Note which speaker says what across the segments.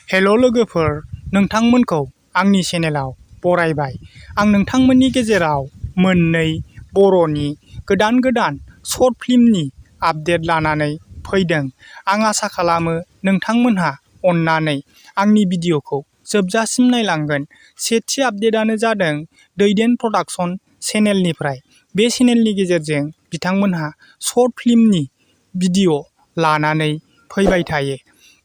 Speaker 1: हेल' लोगोफोर, नोंथांमोनखौ आंनि चेनेलाव बरायबाय। आं नोंथांमोननि गेजेराव मोननै बर'नि गोदान शर्ट फिल्मनि आपडेट लानानै फैदों। आं आसा खालामो नोंथांमोनहा अननानै आंनि भिडिअखौ जोबजासिम नायलांगोन। सेथि आपडेटआनो जादों दैदेन प्रडाक्शन चेनेलनिफ्राय। बे चेनेलनि गेजेरजों बिथांमोनहा शर्ट फिल्मनि भिडिअ लानानै फैबाय थायो।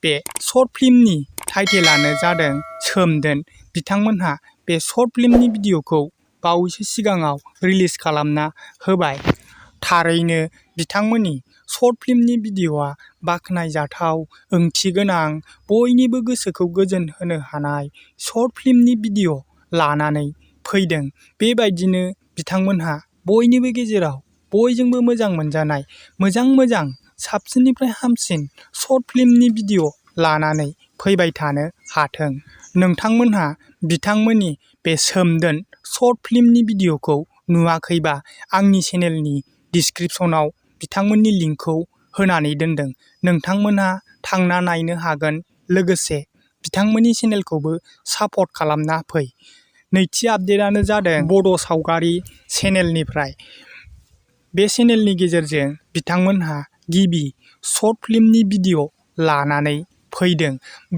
Speaker 1: बे शर्ट फिल्मनि टाइटेलानो जादों सोमदोन। बिथांमोनहा बे शर्ट फिल्मनि भिडिअखौ बावैसो सिगाङाव रिलिज खालामना होबाय। थारैनो बिथांमोननि शर्ट फिल्मनि भिडिअआ बाख्नायजाथाव, ओंथिगोनां, बयनिबो गोसोखौ गोजोन होनो हानाय शर्ट फिल्मनि भिडिअ लानानै फैदों। बेबायदिनो बिथांमोनहा बयनिबो गेजेराव बयजोंबो मोजां मोनजानाय मोजां साबसिननिफ्राय हामसिन शर्ट फिल्मनि भिडिअ लानानै फैबाय थानो हाथों। नोंथांमोनहा बिथांमोननि बे सोमदोन शर्ट फिल्मनि भिडिअखौ नुवाखैबा आंनि चेनेलनि डिसक्रिपसनाव बिथांमोननि लिंकखौ होनानै दोनदों। नोंथांमोनहा थांना नायनो हागोन। लोगोसे बिथांमोननि चेनेलखौबो सापर्ट खालामना फै। नैथि आपडेटआनो जादों बड' सावगारि चेनेलनिफ्राय। बे चेनेलनि गेजेरजों बिथांमोनहा गिबि शर्ट फिल्मनि भिडिअ लानानै फैदों।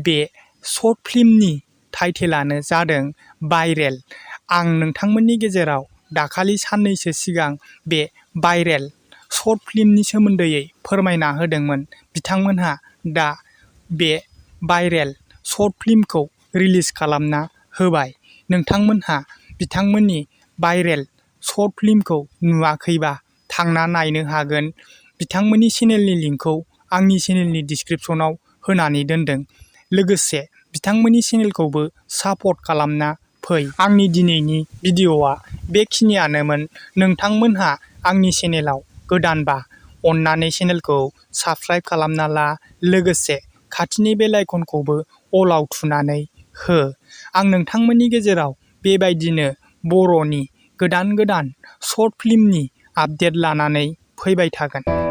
Speaker 1: बे शर्ट फिल्मनि टाइटेलानो जादों भाइरेल। आं नोंथांमोननि गेजेराव दाखालि साननैसो सिगां बे भाइरेल शर्ट फिल्मनि सोमोन्दै फोरमायना होदोंमोन। बिथांमोनहा दा बे भाइरेल शर्ट फिल्मखौ रिलिज खालामना होबाय। नोंथांमोनहा बिथांमोननि भाइरेल शर्ट फिल्मखौ नुवाखैबा थांना नायनो हागोन। बिथांमोननि चेनेलनि लिंकखौ आंनि चेनेलनि डिसक्रिपसनाव होनानै दोनदों। लोगोसे बिथांमोननि चेनेलखौबो सापर्ट खालामना फै। आंनि दिनैनि भिडिअआ बेखिनियानोमोन। नोंथांमोनहा आंनि चेनेलाव गोदानबा अननानै चेनेलखौ साबस्क्राइब खालामना ला। लोगोसे खाथिनि बेल आइकनखौबो अलाव थुनानै हो। आं नोंथांमोननि गेजेराव बेबायदिनो बर'नि गोदान शर्ट फिल्मनि आपडेट लानानै फैबाय थागोन।